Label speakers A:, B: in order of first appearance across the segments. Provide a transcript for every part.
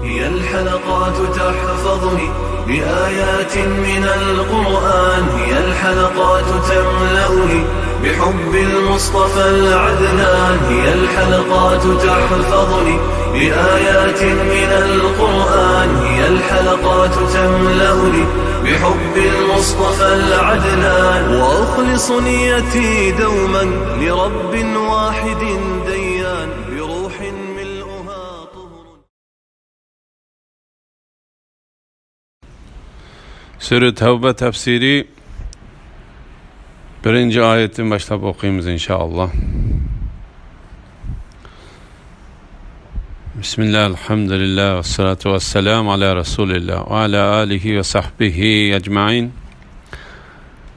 A: هي الحلقات تحفظني بآيات من القرآن، هي الحلقات تملأني بحب المصطفى العدنان، هي الحلقات تحفظني بآيات من القرآن، هي الحلقات تملأني بحب المصطفى العدنان، وأخلص نيتي دوما لرب واحد ديان بروح ملؤها طهر.
B: Sure Tevbe tefsiri 1. ayetten başlayıp okuyayım inşallah. Bismillah, elhamdülillah, ve salatu ve selamu ala Resulillah ve ala alihi ve sahbihi ecma'in.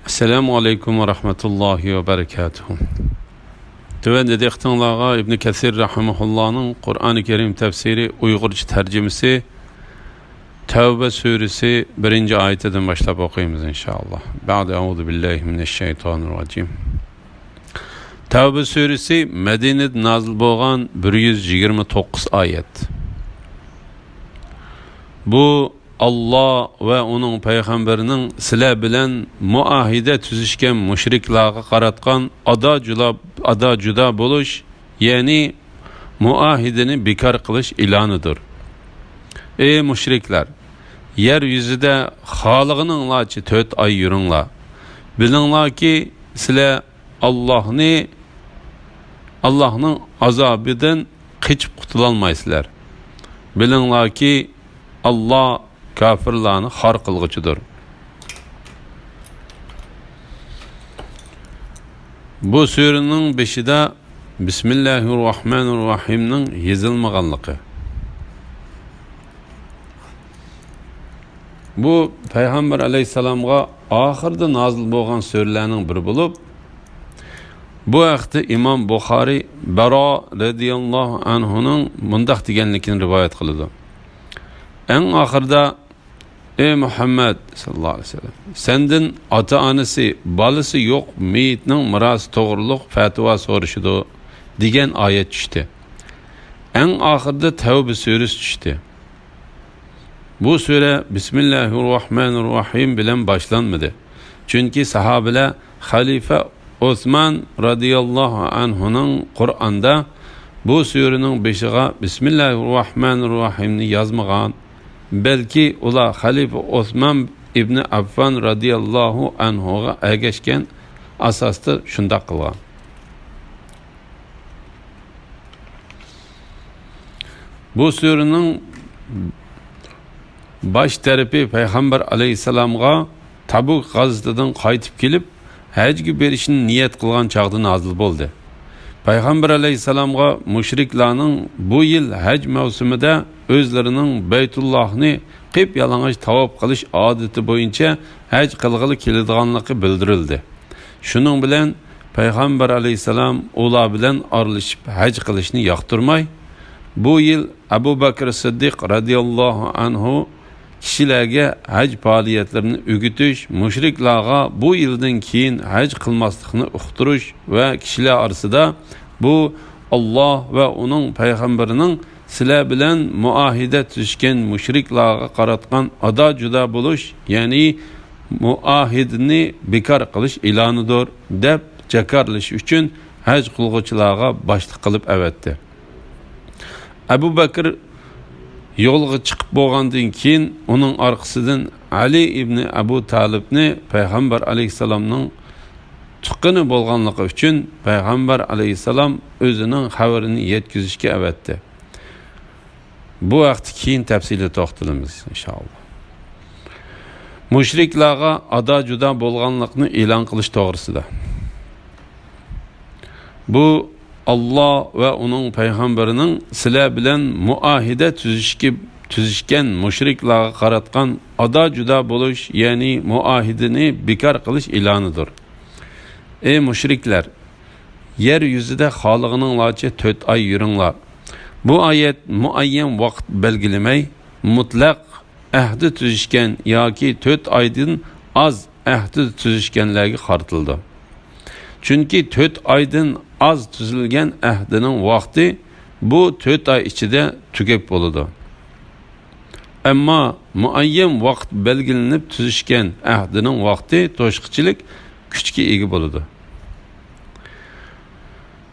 B: Esselamu aleyküm ve rahmetullahi ve berekatuhu. Tüven dediktinlağa İbn Kesir rahimahullah'ın Kur'an-ı Kerim tefsiri Uygurca tercümesi Tevbe suresi 1. ayetinden başlayıp okuyayım inşallah. Ba'de euzu billahi mineşşeytanirracim. Tevbe suresi Medine'de nazil bolgan 129 ayet. Bu Allah ve onun peygamberinin sizler bilen muahide tüzüşken müşriklarga qaratgan ada juda boluş, yani muahidini bekar kılış ilanıdır. Ey müşrikler, yeryüzüde Halıgının laçı 4 ay yürünla. Bilinla ki sizler Allah'ın azabından kaçıp kurtulalmaysızlar. Bilinla ki Allah kafirlerini har kılgıcıdır. Bu surenin 5'de Bismillahirrahmanirrahim'nin yazılmaganlığı. Bu Peygamber aleyhisselam'a ahırda nazil bolgan surelerin biri bulup, bu vaqtda İmam Buxari Bara radiyallahu anhu'nun mundaq deganligini rivayet qiladi. En ahırda ey Muhammed sallallahu aleyhi ve sellem, senden ata-anası, balası yok meyitning mirasi to'g'riliq fatva so'rashidi degan ayet tushdi. En ahırda Tevbe suresi tushdi. Bu sure Bismillahirrahmanirrahim bilen başlanmadı. Çünkü sahabeler Halife Osman radıyallahu anhu'nun Kur'an'da bu surenin 5'e Bismillahirrahmanirrahim'ni yazmagan. Belki ular Halife Osman İbni Affan radıyallahu anhu'ga ergeşken asasda şunda kılgan. Bu surenin baş tarafi Peygamber aleyhisselam'a Tabuk gazetinden qaytib kelip hajga berishni niyet kılgan çağda nazil boldu. Peygamber aleyhisselam'a müşriklarning bu yıl hac mevsimida özlerinin Beytullah'ni qip yalang'och tavop qilish odati bo'yicha hac qilg'ili keladiganligi bildirildi. Shuning bilan Peygamber aleyhisselam ular bilan aralashib hac qilishni yoqtirmay, bu yıl Abu Bakr Siddiq radiyallahu anhu kişilerge hac faaliyetlerini ügütüş, müşriklarga bu yıldan keyin hac kılmaslıkını uqturuş ve kişiler arasında bu Allah ve onun peygamberinin sizler bilen muahide tüzüşken müşriklarga qaratgan ada juda buluş, yani muahidini bekar kılış ilanıdır dep jakarlış üçün hac kılgıçılarga başlık kılıp evetti. Abu Bakr yolga çıkıp bolgandan keyin onun arkasından Ali ibn Abu Talibni Peygamber aleyhisselamның tuqqini bolganlığı üçün Peygamber aleyhisselam özünün haberini yetkizishga evetdi. Bu vaqt keyin tafsili to'xtalamiz inşallah. Müşriklarga ada juda bolganlıqni e'lon qilish to'g'risida. Bu Allah ve onun peygamberinin sizler bilen muahide tüzüşken müşriklarga qaratgan ada juda boluş, yani muahidini bekar kılış ilanıdır. Ey müşrikler, yeryüzüde Halıgının laçı 4 ay yürünler. Bu ayet muayyen vakt belgilemey, mutlak ahdi tüzüşken yaki 4 aydın az ahdi tüzüşkenlerge qartıldı. Çünkü 4 aydın az tüzülgen ahdinin vakti bu 4 ay içinde tükep boludu. ammo muayyan vaqt belgilanib tuzishgan ahdining vaqti to'shqichilik kuchga ega bo'ladi.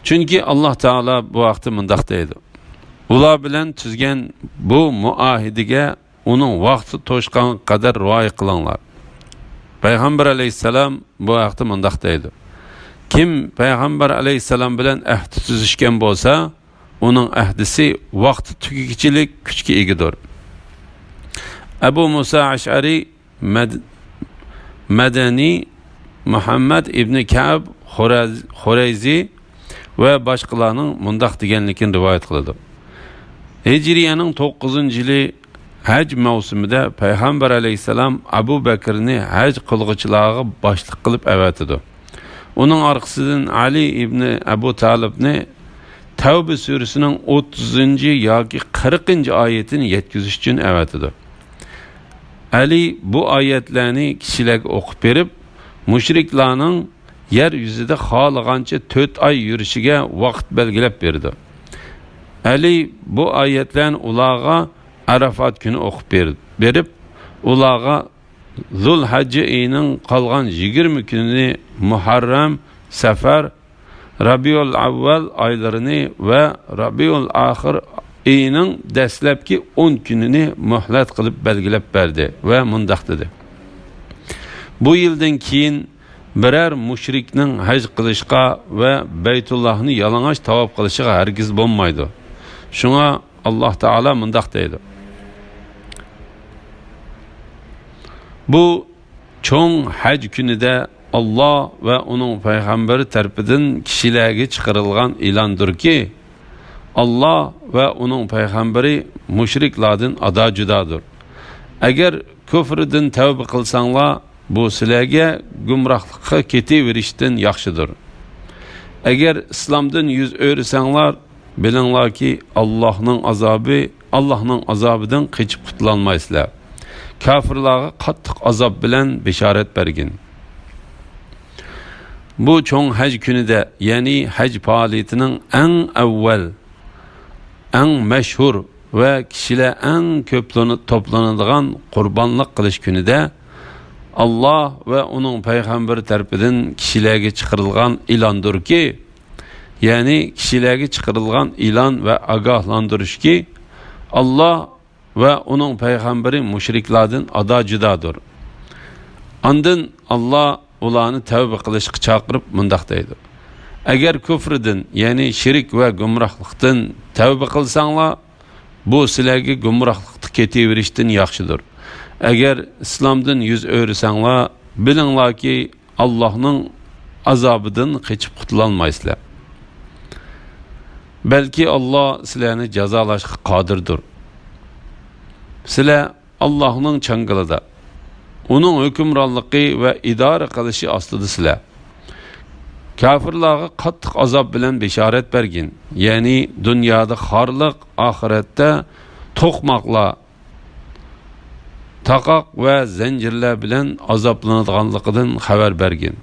B: Chunki Alloh taolo bu vaqtda mundoq deydi: ular bilan tuzgan bu muahidiga uning vaqti to'shqan qadar rioya qilinglar. Payg'ambar alayhissalom bu vaqtda mundoq deydi: kim payg'ambar alayhissalom bilan ahd tuzishgan bo'lsa, uning ahdisi vaqti tugagichilik kuchga egadir. Abu Musa Ash'ari Madani, Muhammad ibn Ka'b Xurayzi ve başkalarının mundoq deganligini rivoyat qiladi. Hijriyaning 9-yili haj mavsumida payg'ambar alayhissalom Abu Bakrni haj qilg'uchilarga boshliq qilib avatidi. Uning orqasidan Ali ibn Abu Talibni Tavba surasining 30 yoki 40 oyatini yetkazish uchun avatidi. Ali bu oyatlarni kishilarga o'qib berib, mushriklarning yer yuzida xohlagancha 4 oy yurishiga vaqt belgilab berdi. Ali bu oyatlarni ularga Arafat kuni o'qib berib, ularga Zulhajj oyining qolgan 20 kunini Muharram, Safar, Rabiul Avval oylarini va Rabiul Oxir oyining dastlabki 10 kunini muhlat qilib belgilab berdi va mundoq dedi: bu yildan keyin birer mushrikning haj qilishga ve Beytullah'ni yalang'och tavob qilishiga hargiz bo'lmaydi. Shunga Alloh taolo mundoq deydi: bu cho'ng haj kunida Allah ve onun payg'ambari tarafidan kishilarga chiqarilgan e'londirki, Allah ve onun payg'ambari mushriklardan ado judodir. Agar kufrdan tavba qilsanglar, bu sizlarga gumrohlikqa ketaverishdan yaxshidir. Agar islomdan yuz o'rsanglar, bilinglarki Allohning azobidan qochib qutulolmaysizlar. Kafirlarga qattiq azob bilan bishorat bergin. Bu cho'ng haj kunida, ya'ni haj faoliyatining eng avval, eng mashhur ve kishilar eng ko'p to'planadigan qurbonlik qilish kunida Allah ve onun payg'ambari tarafidan kishilarga chiqarilgan e'londirki, ya'ni kishilarga chiqarilgan e'lon ve ogohlantirishki, Allah ve onun payg'ambari mushriklardan ado judodir. Ondan Allah ularni tavba qilishga chaqirib mundoq deydi: agar kufrdan, ya'ni shirik ve gumrohlikdan tavba qilsanglar, bu sizlarga gumrohlikda ketaverishdan yaxshidir. Eğer İslam'dan yüz öğrensanglar, bilinglar ki Allah'ның azabıdan kaçıp qutulanmaysizlar. Belki Allah sizlarni jazolashga qodirdir. Sizlar Allah'ның çangılida, onun hükümranlığı ve idare qilishi ostida sizlar. Kafirlarga qattiq azob bilan bishorat bergin. Ya'ni dunyoda xorliq, oxiratda to'qmoqlar, taqoq ve zincirler bilen azaplanadiganligidan xabar bergin.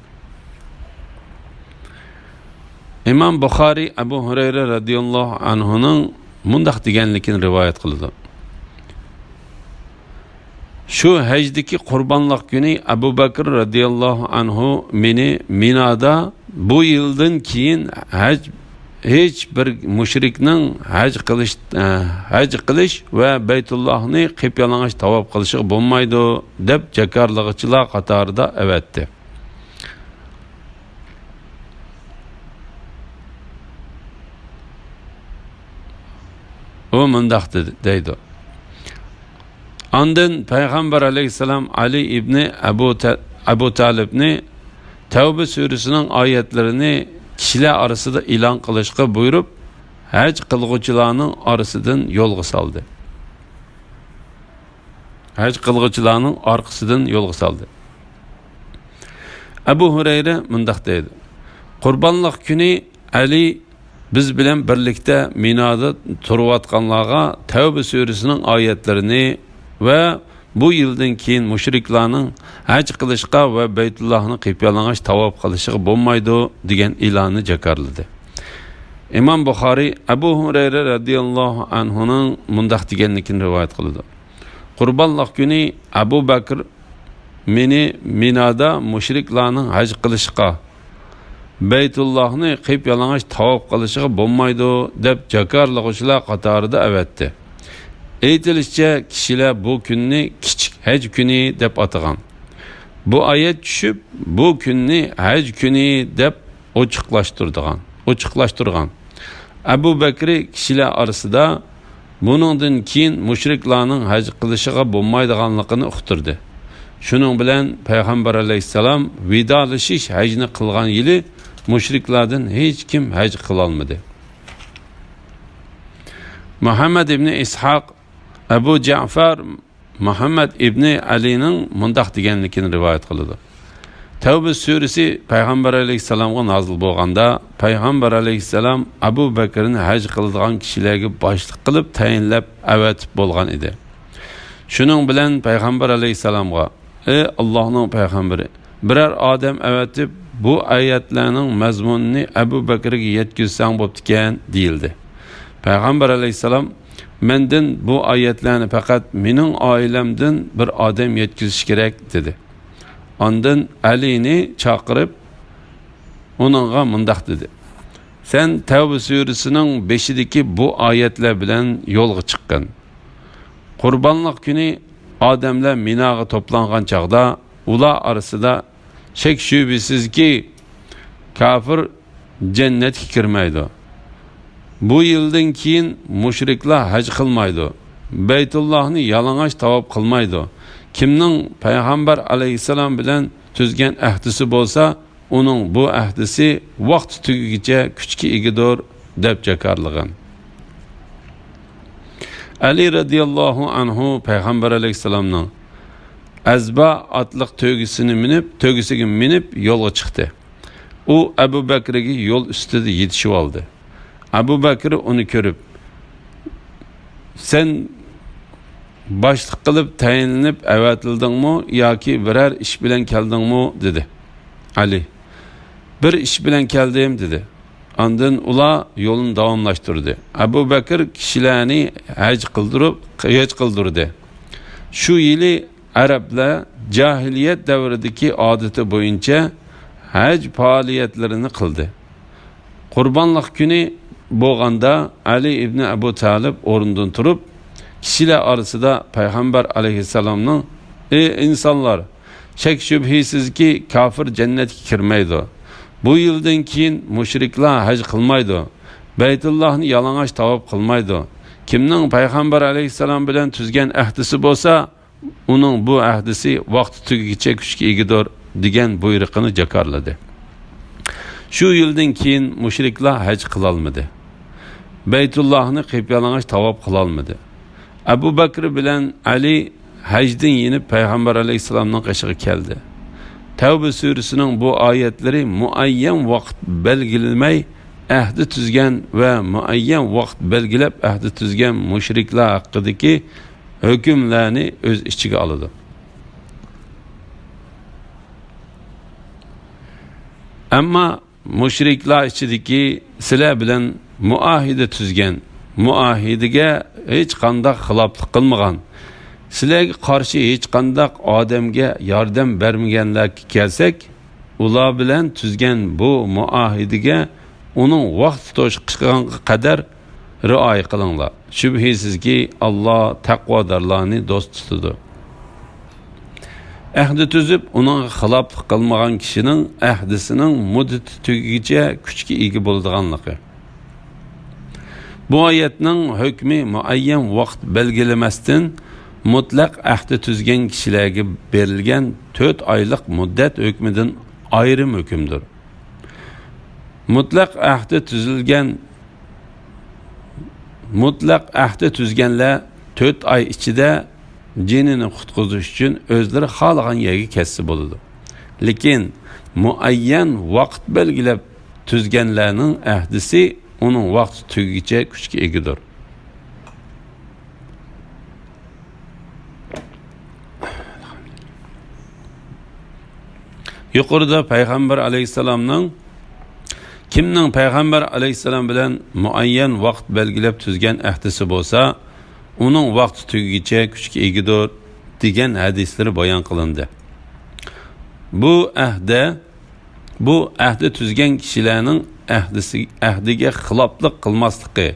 B: İmam Buxoriy Abu Hurayra radhiyallohu anhuning mundoq deganligini rivoyat qildi: shu hajdagi qurbonlik kuni Abu Bakr radhiyallohu anhu meni Minoda bu yildan keyin hech bir mushrikning haj qilish ve Beytullah'ni qiypyalang'och tavob qilishi bo'lmaydi deb jakarlig'ichilar qatorida avatdi. O mundoq deydi: ondan payg'ambar alayhissalom Ali ibn Abu Talibni Tavba surasining oyatlarini kishilar arasida e'lon qilishga buyurib, haj qilg'uvchilarning orasidan yo'lga soldi. Abu Hurayra mundoq deydi: qurbonlik kuni Ali biz bilan birlikda Minoda turayotganlarga Tavba surasining oyatlarini ve bu yildan keyin mushriklarning haj qilishga ve Beytullah'ni qiypyalang'och tavob qilishiga bo'lmaydi degan e'lonni jakarladi. İmam Buxoriy Abu Hurayra radhiyallohu anhuning mundoq deganligini rivoyat qildi: Qurbanlıq günü Abu Bakr meni Minada müşriklarning haj qilishga, Beytullahni qiyib yalang'och tavof qilishiga bo'lmaydi deb jakarlig'uvchilar qatorida avatdi. Aytilishicha, kishilar bu kunni kichik haj kuni deb atagan. Bu oyat tushib, bu kunni haj kuni deb ochiqlashtirgan. Abu Bakr kishilar orasida buningdan keyin mushriklarning haj qilishiga bo'lmaydiganligini uqtirdi. Shuning bilan Payg'ambar alayhisalom vidolashish hajni qilgan yili mushriklardan hech kim haj qila olmadi. Muhammad ibn Ishaq Abu Ja'far Muhammad ibn Alining mundaq deganligini rivoyat qiladi. Tavba surasi Payg'ambar alayhisalomga nozil bo'lganda, Payg'ambar alayhisalom Abu Bakrni haj qiladigan kishilarga boshliq qilib tayinlab avatib bo'lgan edi. Shuning bilan Payg'ambar alayhisalomga: "Ey Allohning payg'ambari, biror odam avatib bu oyatlarning mazmunini Abu Bakrga yetkazsang bo'pti-kan" deyildi. Payg'ambar alayhisalom: "Mendan bu oyatlarni faqat mening oilamdan bir odam yetkazish kerak" dedi. Ondan Ali'ni chaqirib, onunğa mundaq dedi: "Sen Tavba surasining 5-dagi bu oyatlar bilan yo'lga chiqqan. Qurbanlıq günü odamlar Minoga to'plangan chaqda ular orasida shak shubsizki kafir jannatga kirmaydi. Bu yildan keyin mushriklar haj qilmaydi. Beytullohni yalang'och tavob qilmaydi. Kimning Payg'ambar alayhisalom bilan tuzgan ahdisi bo'lsa, uning bu ahdisi vaqt tugigicha kuchga egidir" deb jakarlagan. Ali radiyallohu anhu Payg'ambar alayhisalomning Azba otliq tugisiga minib yo'lga chiqdi. U Abu Bakrga yo'l ustida yetishib oldi. Abu Bakr uni ko'rib: "Sen boshliq qilib tayinlanib avatildingmi yoki biror ish bilan keldingmi?" dedi. Ali: "Bir ish bilan keldim" dedi. Ondan ular yo'lini davomlashtirdi. Abu Bakr kishilarni haj qildirdi. Shu yili Arablar jahiliyat davridagi odati bo'yicha haj faoliyatlarini qildi. Qurbanlıq kuni bo'lganda Ali ibn Abu Talib o'rnidan turib, kishilar orasida Payg'ambar alayhisalomning: "Ey insonlar, shak shubhisizki kafir jannatga kirmaydi. Bu yildan keyin mushriklar haj qilmaydi. Beytullohni yalang'och tavob qilmaydi. Kimning Payg'ambar alayhisalom bilan tuzgan ahdisi bo'lsa, uning bu ahdisi vaqt tugigicha kuchga egidir" degan buyruqni jakarladi. Shu yildan keyin mushriklar haj qila olmadi. Beytullohni qiyib yalang'och tavob qila olmadi. Abu Bakr bilan Ali hajdan yenib Payg'ambar alayhisalomning qishig'i keldi. Tavba surasining bu oyatlari muayyan vaqt belgilamay ahdi tuzgan va muayyan vaqt belgilab ahdi tuzgan mushriklar haqidagi hukmlarni o'z ichiga oladi. Ammo mushriklar ichidagi sizlar bilan muahida tuzgan, muahidiga hech qanday xiloflik qilmagan, sizlarga qarshi hech qanday odamga yordam bermaganlarga kelsak, ular bilan tuzgan bu muahidiga uning vaqt to'shqishiga qadar rioya qilinglar. Shubhisizki Alloh taqvodorlarni do'st tutadi. Ahdi tuzib uning xiloflik qilmagan kishining ahdisining muddati tugigicha kuchga ega bo'ladiganligi. Bu oyatning hukmi muayyan vaqt belgilamasdan mutlaq ahdi tuzgan kishilarga berilgan 4 oylik muddat hukmidan ayrim hukmdir. Mutlaq ahdi tuzganlar 4 oy ichida jinini qutqizish uchun o'zlari xohlagan yerga ketsa bo'ladi. Lekin muayyan vaqt belgilab tuzganlarning ahdisi uning vaqti tugigicha kuchga egidir. Yuqorida Payg'ambar alayhisalomning kimning Payg'ambar alayhisalom bilan muayyan vaqt belgilab tuzgan ahdisi bo'lsa, uning vaqti tugigicha kuchga egidir degan hadislar bayon qilindi. Bu ahdi tuzgan kishilarning ahdiga xiloflik qilmasligi,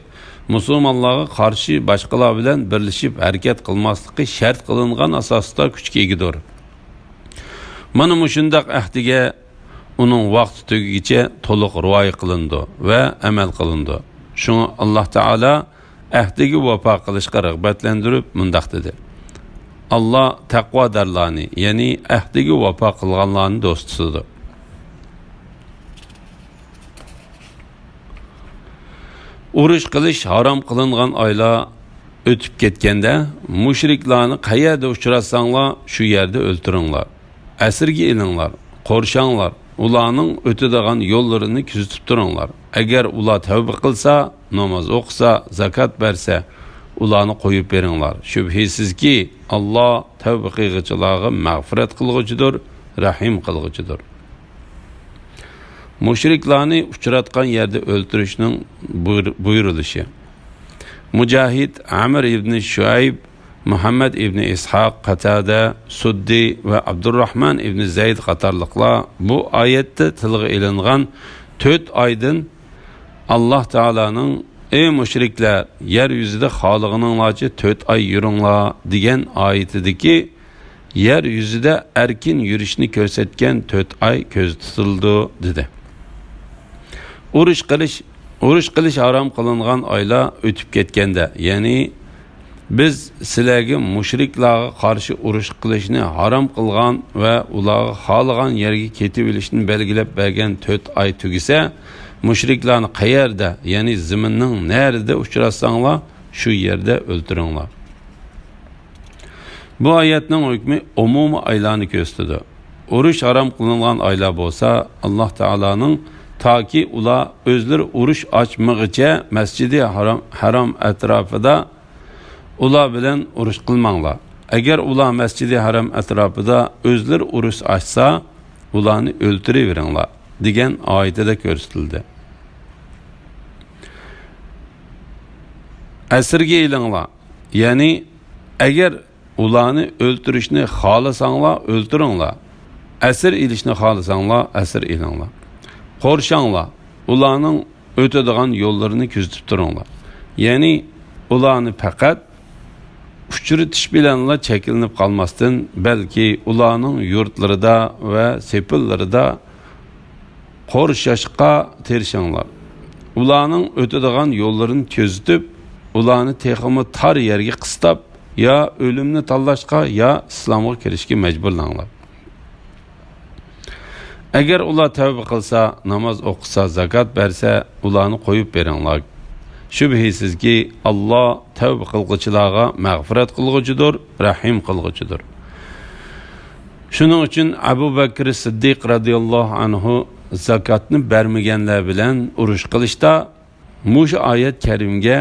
B: musulmonlarga qarshi boshqalar bilan birlashib harakat qilmasligi shart qilingan asosda kuchga egidir. Mana shundaq ahdiga uning vaqti tugigicha to'liq rioya qilindi va amal qilindi. Shuni Alloh taolo ahdiga vafo qilishga rag'batlantirib mundaq dedi: Allah taqvodorlarni, ya'ni ahdiga vafo qilganlarni do'stisidir. Urush qilish harom qilingan oylar o'tib ketganda mushriklarni qayerda uchratsanglar shu yerda o'ltiringlar. Asirga ilinglar, qo'rshanglar, ularning o'tadigan yo'llarini kuzatib turinglar. Agar ular tavba qilsa, namoz o'qisa, zakot bersa, ularni qo'yib beringlar. Shubhisizki Alloh tavba qiluvchilarga mag'firat qilg'uchidir, rahim qilg'uchidir. Mushriklarni uchratgan yerda o'ltirishning buyurilishi. Mujahid, Amr ibn Shuayb, Muhammad ibn Ishaq, Qatada, Suddi va Abdurrahman ibn Zayd qatorliqlar bu oyatda tilga ilingan 4 oydan Alloh taolaning ey mushriklar, yer yuzida xoliqininglarcha 4 oy yuringlar degan oyatidagi yer yuzida erkin yurishni ko'rsatgan 4 oy ko'z tutildi dedi. Urush qilish harom qilingan oylar o'tib ketganda, ya'ni biz sizlarga mushriklarga qarshi urush qilishni harom qilgan va ularga xohlagan yerga ketib olishni belgilab bergan 4 oy tugisa, mushriklarni qayerda, ya'ni zaminning nerede uchratsanglar shu yerda o'ltiringlar. Bu oyatning hukmi umumiy oylarni ko'rsatadi. Urush harom qilingan oylar bo'lsa, Alloh taolaning toki ular o'zlari urush ochmag'icha masjidi harom atrofida ular bilan urush qilmanglar. Agar ular masjidi haram atrofida o'zlari urush ochsa, ularni o'ltiraveringlar degan oyatda ko'rsatildi. Asirga ilinglar, ya'ni agar ularni o'ltirishni xohlasanglar, o'ltiringlar. Asir ilishni xohlasanglar, asir ilinglar. Qo'rshanglar, ularning o'tadigan yo'llarini kuzatib turinglar. Ya'ni ularni faqat uchratish bilanla chekilinib qolmasdan, balki ularning yurtlarida va sepillarida qo'rshashqa tirishinglar. Ularning o'tadigan yo'llarini kuzatib, ularni texmi tar yerga qistab, ya o'limni tanlashga ya islomga kirishga majburlanglar. Agar ular tavba qilsa, namoz o'qisa, zakot bersa, ularni qo'yib beringlar. Shubhisizki Alloh tavba qilguvchilarga mag'firat qilguvchidir, rahim qilguvchidir. Shuning uchun Abu Bakr Siddiq radhiyallohu anhu zakotni bermaganlar bilan urush qilishda mush oyat karimga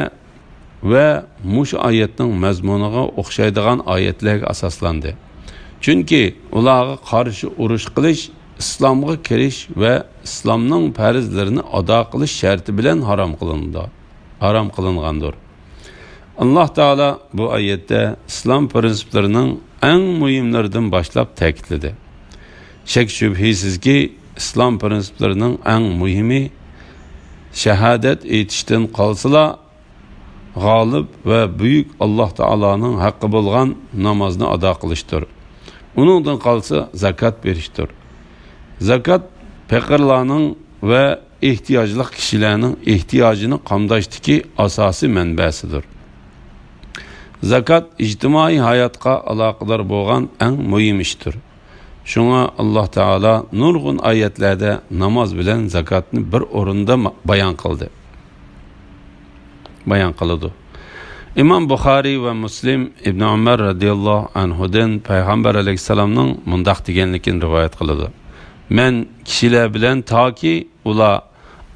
B: va mush oyatning mazmuniga o'xshaydigan oyatlarga asoslandi. Chunki ularga qarshi urush qilish islomga kirish va islomning farzlarini ado qilish sharti bilan harom qilingandir. Alloh taolo bu oyatda islom prinsiplarining eng muhimlaridan boshlab ta'kidladi. Shak shubhisizki islom prinsiplarining eng muhimi shahodat aytishdan qolsalar g'olib va buyuk Alloh taoloning haqqi bo'lgan namozni ado qilishdir. Uningdan qolsa zakot berishdir. Zakot faqirlarning va ehtiyojli kishilarning ehtiyojini qamdashdagi asosiy manbasidir. Zakot ijtimoiy hayotga aloqador bo'lgan eng muhim ishdir. Shunga Alloh taolo nurg'un oyatlarda namoz bilan zakotni bir o'rinda bayon qildi. Imom Buxoriy va Muslim Ibn Umar radhiyallohu anhudan payg'ambar alayhisalomning mundaq deganligini rivoyat qiladi. Men kishilar bilan toki ular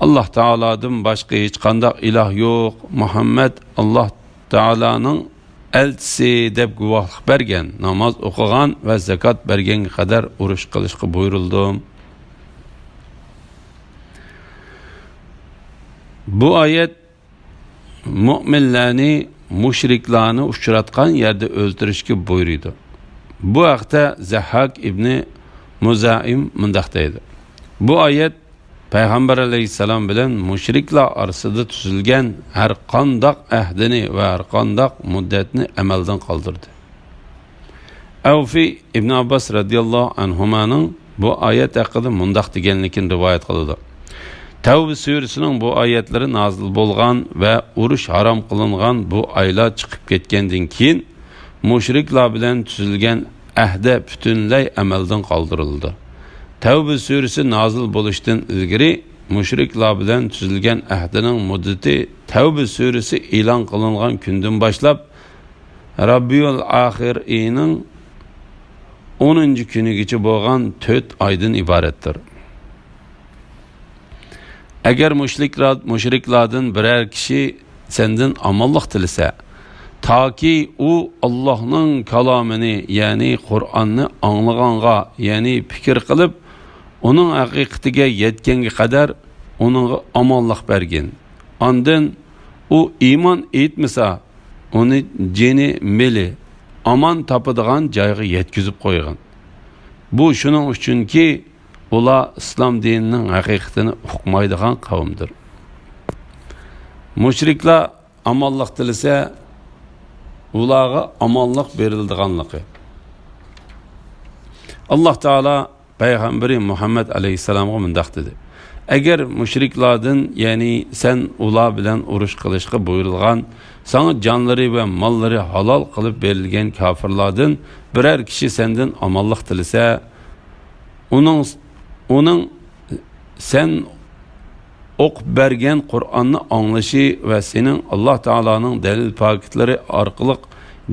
B: Alloh taolodan boshqa hech qanday iloh yo'q, Muhammad Alloh taoloning elchisi deb guvohlik bergan, namoz o'qigan va zakot berganga qadar urush qilishga buyurildim. Bu oyat mu'minlarni mushriklarni uchratgan yerda o'ltirishga buyurdi. Bu haqda Zahhak ibn Muzaim mundaq deydi. Bu oyat Payg'ambar alayhissalom bilan mushriklar orasida tuzilgan har qanday ahdini va har qanday muddatni amaldan qoldirdi. Avfi ibn Abbas radhiyallohu anhumaning bu oyat haqida mundaq deganligini rivoyat qiladi. Tavba surasining bu oyatlari nozil bo'lgan va urush harom qilingan bu oylar chiqib ketgandan keyin mushriklar bilan tuzilgan ahda butunlay amaldan qoldirildi. Tavba surasi nozil bo'lishidan ilgari mushriklar bilan tuzilgan ahdining muddati Tavba surasi e'lon qilingan kundan boshlab Rabbiyul Axir oyining 10-kunigacha bo'lgan 4 oydan iboratdir. Agar mushriklardan biror kishi sendan omonlik tilasa, toki u Allohning kalomini, ya'ni Qur'onni anglaganga, ya'ni fikr qilib, uning haqiqatiga yetganga qadar uningga omonlik bergin. Ondan u iymon etmasa, uni jini meli aman topadigan joyga yetkazib qo'ygan. Bu shuning uchunki ular islom dinining haqiqatini uqmaydigan qavmdir. Mushriklar amonlik tilasa, ularga amonlik berildiganligi. Alloh taolo payg'ambari Muhammad alayhissalomga mundaq dedi. Agar mushriklardan, ya'ni sen ular bilan urush qilishga buyurilgan, sana jonlari va mollari halol qilib berilgan kofirlardan biror kishi sendan amonlik tilasa, uning sen o'qib bergan Qur'onni anglashi va sening Alloh taolaning dalil paketlari orqali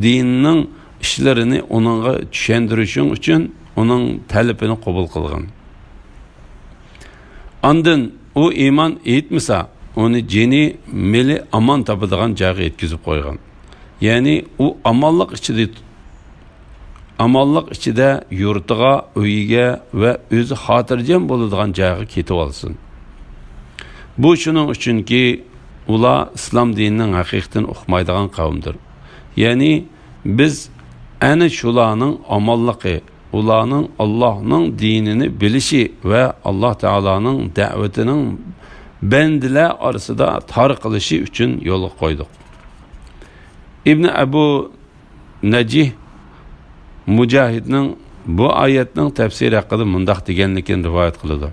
B: dinning ishlarini uningga tushuntirishing uchun uning talabini qabul qilgan. Ondan u iymon etmasa, uni jini meli aman topadigan joyga yetkazib qo'ygan. Ya'ni u amonlik ichida yurtiga, uyiga va o'zi xotirjam bo'ladigan joyga ketib olsin. Bu shuning uchunki ular islom dinining haqiqatini uqmaydigan qavmdir. Ya'ni biz ana shularning amonligi, ularning Allohning dinini bilishi va Alloh taolaning da'vatining bandilar orasida tarqalishi uchun yo'l qo'ydik. Ibn Abu Najih Mujahidning bu oyatning tafsiri haqida mundaq deganligini rivoyat qiladi.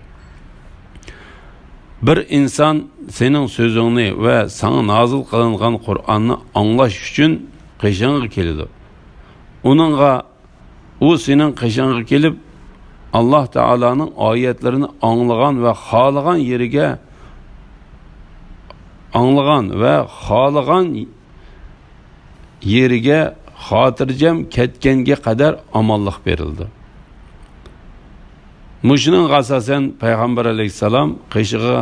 B: Bir inson sening so'zingni va sana nozil qilingan Qur'onni anglash uchun qishingga keladi. U sening qishingga kelib Alloh taolaning oyatlarini anglagan va xohlagan yeriga xotirjam ketganga qadar omonlik berildi. Mushuning asosan payg'ambar alayhissalom qishig'a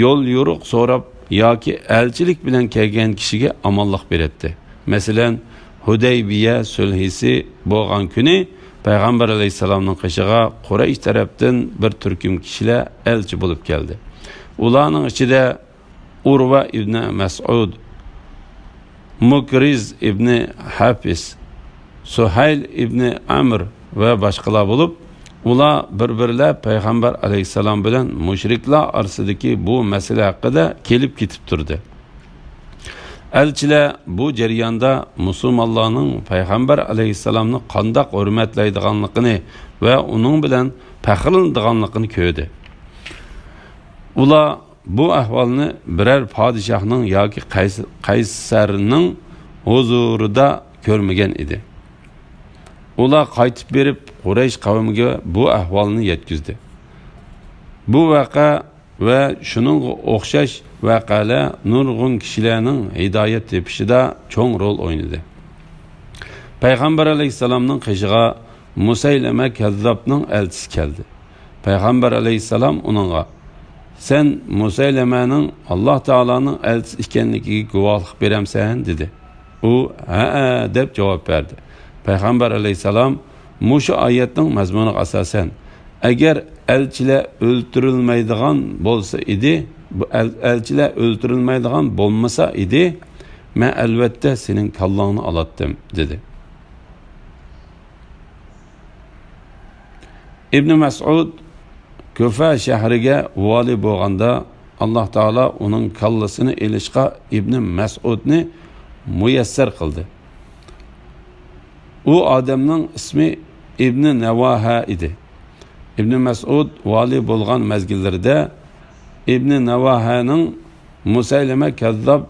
B: yo'l yo'riq so'rab yoki elchilik bilan kelgan kishiga omonlik berdi. Masalan, Hudaybiya sulhisi bo'lgan kuni payg'ambar alayhissalomning qishig'a Quraysh tarafdan bir turkum kishilar elchi bo'lib keldi. Ularning ichida Urva ibn Mas'ud, Mukriz ibn Hafiz, Suhayl ibn Amr va boshqalar bo'lib, ular bir-birlar payg'ambar alayhissalom bilan mushriklar orasidagi bu masala haqida kelib ketib turdi. Elchilar bu jarayonda musulmonlarning payg'ambar alayhissalomni qanday hurmatlaydiganligini va uning bilan faxrlanadiganligini ko'rdi. Ular bu ahvolni biror podshohning yoki qaysarning huzurida ko'rmagan edi. Ular qaytib berib Quraysh qavmiga bu ahvolni yetkazdi. Bu vaqa va shuning o'xshash vaqalar nurg'un kishilarning hidoyat tepishida cho'ng rol o'ynadi. Payg'ambar alayhissalomning qishig'a Musaylama kazzobning elchisi keldi. Payg'ambar alayhissalom uningga: "Sen Musaylamaning Alloh taolaning elchisi ekanligiga guvohlik beramsan?" dedi. U "Ha" deb javob berdi. Payg'ambar alayhissalom mushu oyatning mazmuniga asosan agar elchilar o'ltirilmaydigan bo'lsa edi, bu elchilar o'ltirilmaydigan bo'lmasa edi, men albatta sening kallangni olatdim dedi. İbn Mas'ud Kufa shahriga vali bo'lganda Alloh taolo uning kallasini elishga İbn Mas'udni muyassar qildi. U odamning ismi İbn Navaha edi. İbn Mas'ud vali bo'lgan mezgillarda İbn Navahaning Musaylama kazzab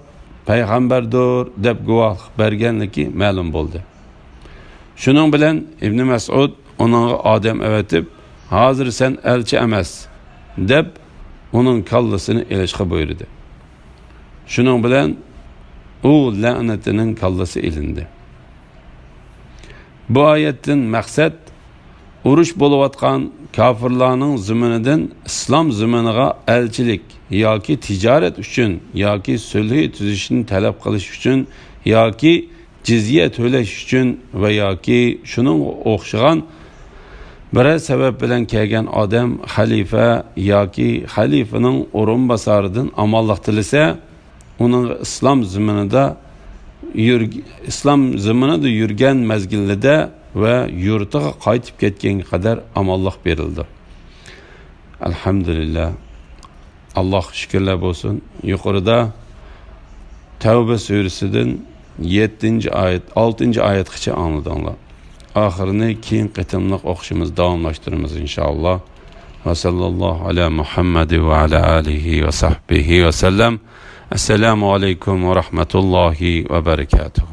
B: payg'ambardir deb guvohlik berganligi ma'lum bo'ldi. Shuning bilan İbn Mas'ud onunğa odam avatib, "Hozir sen elchi emas" deb uning kallasini elishga buyurdi. Shuning bilan u la'natining kallasi ilindi. Bu oyatdan maqsad urush bo'layotgan kofirlarning ziminidan islom ziminiga elchilik yoki tijorat uchun yoki sulh tuzishni talab qilish uchun yoki jizya to'lash uchun va yoki shuning o'xshagan biror sabab bilan kelgan odam xalifa yoki xalifaning o'rinbosaridan omonlik tilasa, uning islom zaminida yurgan mezgilida ve yurtiga qaytib ketganga qadar omonlik berildi. Alhamdulillah. Allah şükürler olsun. Yukarıda Tevbe suresinden 7. ayet, 6. ayetgacha anladılar. Ahirini keyin qitimliq o'qishimiz davomlashtiramiz inshaalloh. Va sallallohu ala Muhammad va ala alihi va sahbihi va sallam. Assalomu alaykum va rahmatullohi va barakatuh.